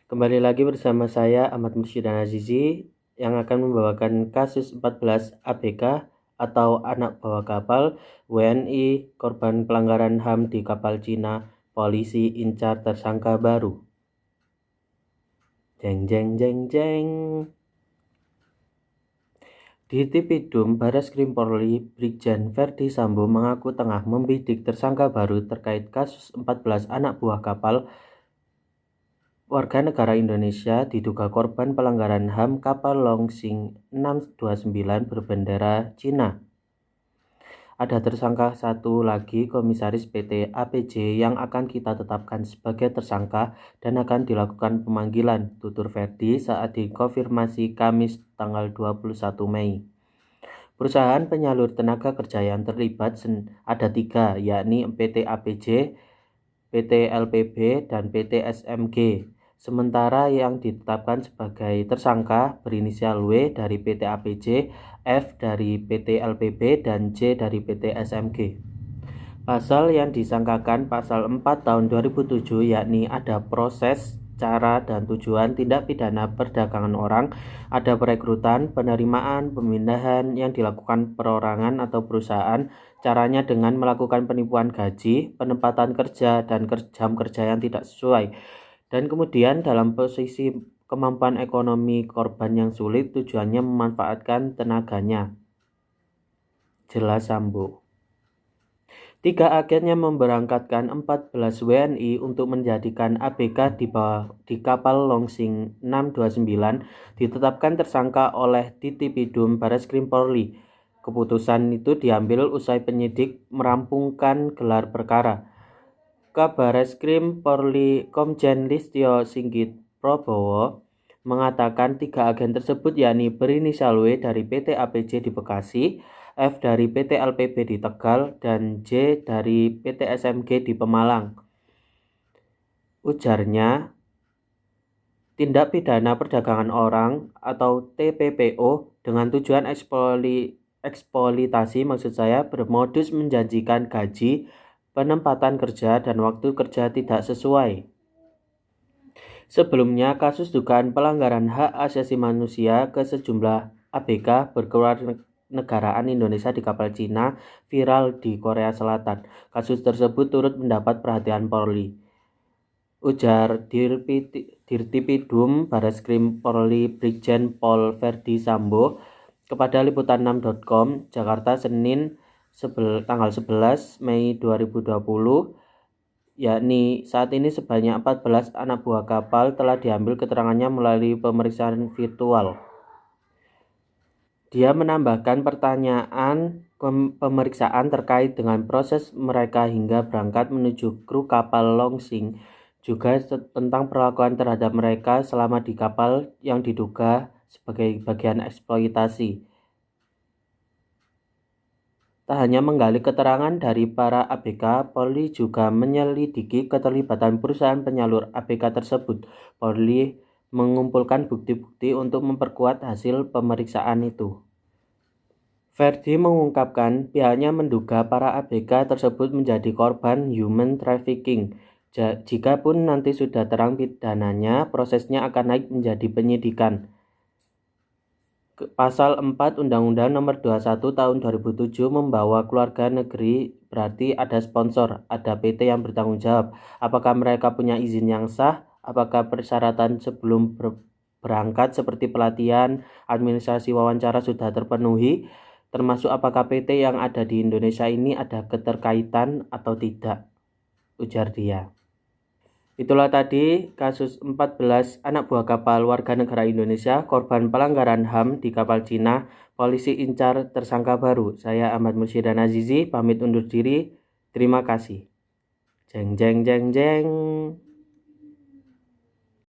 Kembali lagi bersama saya Ahmad Mursyid Azizi yang akan membawakan kasus 14 ABK atau anak bawah kapal WNI korban pelanggaran HAM di kapal Cina, polisi incar tersangka baru. Jeng jeng jeng jeng. Di Tipidum Barreskrim Polri, Brigjen Ferdi Sambo mengaku tengah membidik tersangka baru terkait kasus 14 anak buah kapal warga negara Indonesia diduga korban pelanggaran HAM kapal Longsing 629 berbendera Cina. Ada tersangka satu lagi komisaris PT APJ yang akan kita tetapkan sebagai tersangka dan akan dilakukan pemanggilan, tutur Ferdi saat dikonfirmasi Kamis tanggal 21 Mei. Perusahaan penyalur tenaga kerja yang terlibat ada 3, yakni PT APJ, PT LPB, dan PT SMG. Sementara yang ditetapkan sebagai tersangka berinisial W dari PT APJ, F dari PT LPB, dan J dari PT SMG. Pasal yang disangkakan pasal 4 tahun 2007 yakni ada proses, cara, dan tujuan tindak pidana perdagangan orang, ada perekrutan, penerimaan, pemindahan yang dilakukan perorangan atau perusahaan, caranya dengan melakukan penipuan gaji, penempatan kerja, dan jam kerja yang tidak sesuai. Dan kemudian dalam posisi kemampuan ekonomi korban yang sulit, tujuannya memanfaatkan tenaganya. Jelas Sambo. 3 agennya memberangkatkan 14 WNI untuk menjadikan ABK di kapal Longsing 629 ditetapkan tersangka oleh Ditipidum Barreskrim Polri. Keputusan itu diambil usai penyidik merampungkan gelar perkara. Kabareskrim Polri Komjen Listio Singgit Probowo mengatakan 3 agen tersebut yakni berinisial W dari PT APJ di Bekasi, F dari PT LPB di Tegal, dan J dari PT SMG di Pemalang. Ujarnya, tindak pidana perdagangan orang atau TPPO dengan tujuan eksploitasi maksud saya bermodus menjanjikan gaji, penempatan kerja, dan waktu kerja tidak sesuai. Sebelumnya, kasus dugaan pelanggaran hak asasi manusia ke sejumlah ABK berkewarganegaraan Indonesia di kapal Cina viral di Korea Selatan. Kasus tersebut turut mendapat perhatian Polri. Ujar Dirtipidum Barreskrim Polri Brigjen Pol Ferdi Sambo kepada liputan6.com Jakarta Senin tanggal 11 Mei 2020, yakni saat ini sebanyak 14 anak buah kapal telah diambil keterangannya melalui pemeriksaan virtual. Dia menambahkan pertanyaan pemeriksaan terkait dengan proses mereka hingga berangkat menuju kru kapal Longsing, juga tentang perlakuan terhadap mereka selama di kapal yang diduga sebagai bagian eksploitasi. Tak hanya menggali keterangan dari para ABK, Polri juga menyelidiki keterlibatan perusahaan penyalur ABK tersebut. Polri mengumpulkan bukti-bukti untuk memperkuat hasil pemeriksaan itu. Ferdi mengungkapkan pihaknya menduga para ABK tersebut menjadi korban human trafficking. Jika pun nanti sudah terang pidananya, prosesnya akan naik menjadi penyidikan. Pasal 4 Undang-Undang Nomor 21 Tahun 2007 membawa keluarga negeri berarti ada sponsor, ada PT yang bertanggung jawab. Apakah mereka punya izin yang sah? Apakah persyaratan sebelum berangkat seperti pelatihan, administrasi, wawancara sudah terpenuhi? Termasuk apakah PT yang ada di Indonesia ini ada keterkaitan atau tidak? Ujar dia. Itulah tadi kasus 14 anak buah kapal warga negara Indonesia korban pelanggaran HAM di kapal Cina, polisi incar tersangka baru. Saya Ahmad Mursyid Azizi, pamit undur diri. Terima kasih. Jeng jeng jeng jeng.